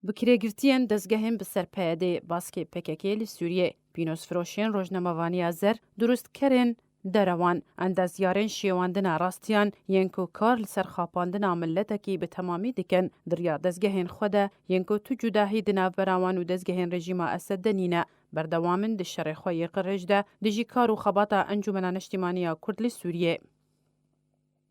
بکرێگرتیان دەستگەهێن بەسەر پەیادێ باسکێ پێکەکێ لە سووریێ پینۆسفرۆشێن ڕۆژنەمەوانیا زەر دروستکەرێن دەرەوان ئەندازیارێن شێواندنا ڕاستیان یەنکۆ کار لەسەر خاپاندنا ملەتەکی بەتەمامی دکەن دریا دەستگەهێن خۆدە یەنکۆ تو جوداهی دناڤبەراوان و دەستگەهێن ڕێژیما ئەسەد دەنینە بەردەوامن دشەڕێخۆی یەقڕێژدا دژی کار و خەباتە ئەنجومەنە نیشتیمانیە کورد لە سووریێ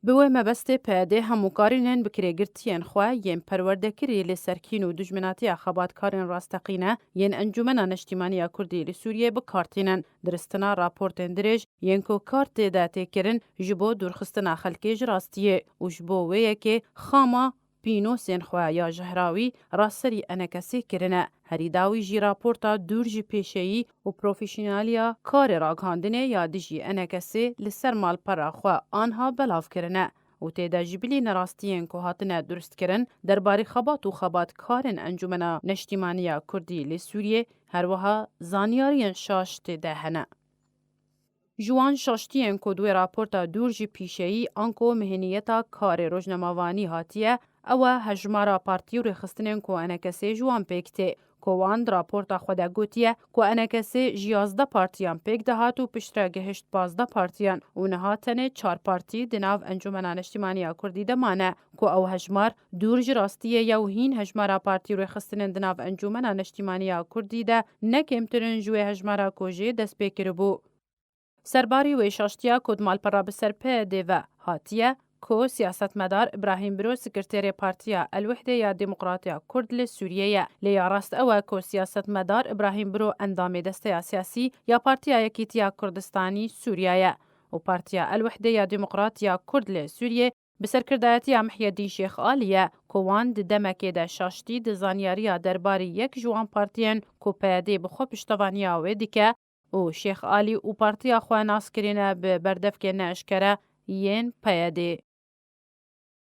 بوێ مەبەستێ پەیادێ هەمووکارینێن بکرێگرتیان خوا یەن پەروەردەکری لە سەرکین و دژمناتیە خەباتکارن ڕاستەقینە یەن ئەنجومەنە نیشتیمانیە کوردی لە سووریێ بکارتینەن درستنا راپۆرتên dirêj yên ku kar têda têkirin ji bo dûrxistina xelkê ji rastiyê û ji bo wê yekê xama pînosên xwe ya jehrawî rastserî enekesê kirine herî dawî jî raporta dûr ji pêşeyî û profesyonaliya karê ragihandinê ya dijî enekesê li ser malpera xwe anha belav kirine û têde ji bilî nerastiyên ku hatine durustkirin derbarê xebat û xebatkarên Encûmena Neştîmaniya Kurdî li Sûriyê her wiha zanyariyên şaş têde hene. Ji wan şaştiyên ku duê raporta dûr ji pîşeyî an ku miheniyeta karê rojnemavanî hatiye ew e hejmara partî û rêxistinên ku enekesê ji wan pêk tê. Ku wan di raporta xwe de gotiye ku enekesê ji 11 partiyan pêk dihat û piştre gihişt 15 partiyan û niha tenê 4 partî di nav Encûmena Neştîmaniya Kurdî de mane ku ew hejmar dûr ji rastiyê ye û hîn hejmara partî û rêxistinên di nav Encûmena Neştîmaniya Kurdî de ne kêmtirin ji wê hejmara ku jê dest pê kiribû. Serbarî wê şaştiya ku di malpera bi ser PYD ve hatiye ku siyasetmedar İbrahim Biro sekreterê Partiya El-Wehde ya Demokratiya Kurd li Sûriyeyê lê ya rast ew e ku siyasetmedar İbrahim Biro endamê desteya siyasî ya Partiya Yekîtiya Kurdistanî Sûriyeyê û Partiya El-Wehde ya Demokratiya Kurd li Sûriyê bi serkirdayetiya Mihyedîn Şêx Aliyê ku wan di demekê de şaştî di zanyariya derbarî yek ji wan partiyên ku PYD bi xwe piştevaniya wê dike û Şêx Alî û partiya xwe nas kirine bi berdevkê neeşkere yên PYD.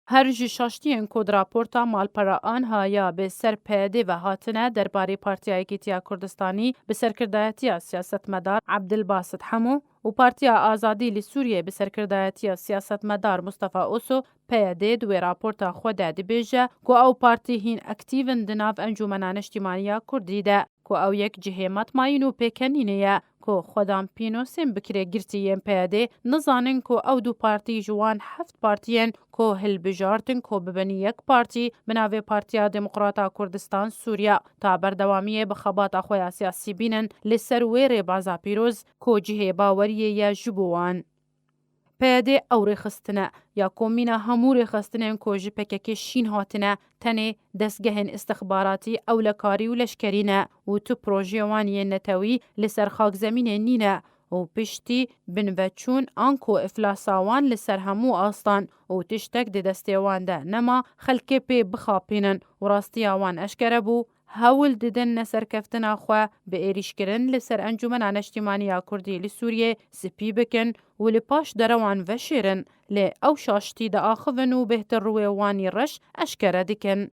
Her ji şaştiyên ku di raporta malpera anha ya bi ser PYD ve hatine derbarê Partiya Yekîtiya Kurdistanî bi serkirdayetiya siyasetmedar Abdilbasit Hemû û Partiya Azadî li Sûriyê bi serkirdayetiya siyasetmedar Mustafa Oso PYD di wê raporta xwe de dibêje ku ew partî hîn aktîvin di nav Encûmena Neştîmaniya Kurdî de ku ew yek cihê metmayîn û pêkenînê ye ku xwedan pînosên bikirêgirtiyên PYD nizanin ku ew du partî ji wan heft partiyên ku hilbijartin ku bibin yek partî bi navê Partiya Demokrata Kurdistan Sûriya ta berdewamiyê bi xebata xwe ya siyasî bînin li ser wê rêbaza pîroz ku cihê baweriyê ye ji bo wan. PYD ew rêxistine ya komîna hemû rêxistinên ku ji PKK şîn hatine tenê destgehên istixbaratî ewlekarî û leşkerî ne û tu projeyê wan yên netewî li ser xakzemînê nîne û piştî binveçûn an ku iflasa wan li ser hemû astan û tiştek di destê wan de nema xelkê pê bixapînin û rastiya wan eşkere bû hewl didin neserkeftina xwe bi êrîşkirin li ser Encûmena Neştîmaniya Kurdî li Sûriyê spî bikin û li paş derewan veşêrin lê ew şaştî diaxivin û bêhtir rûyê wanî reş eşkere dikin.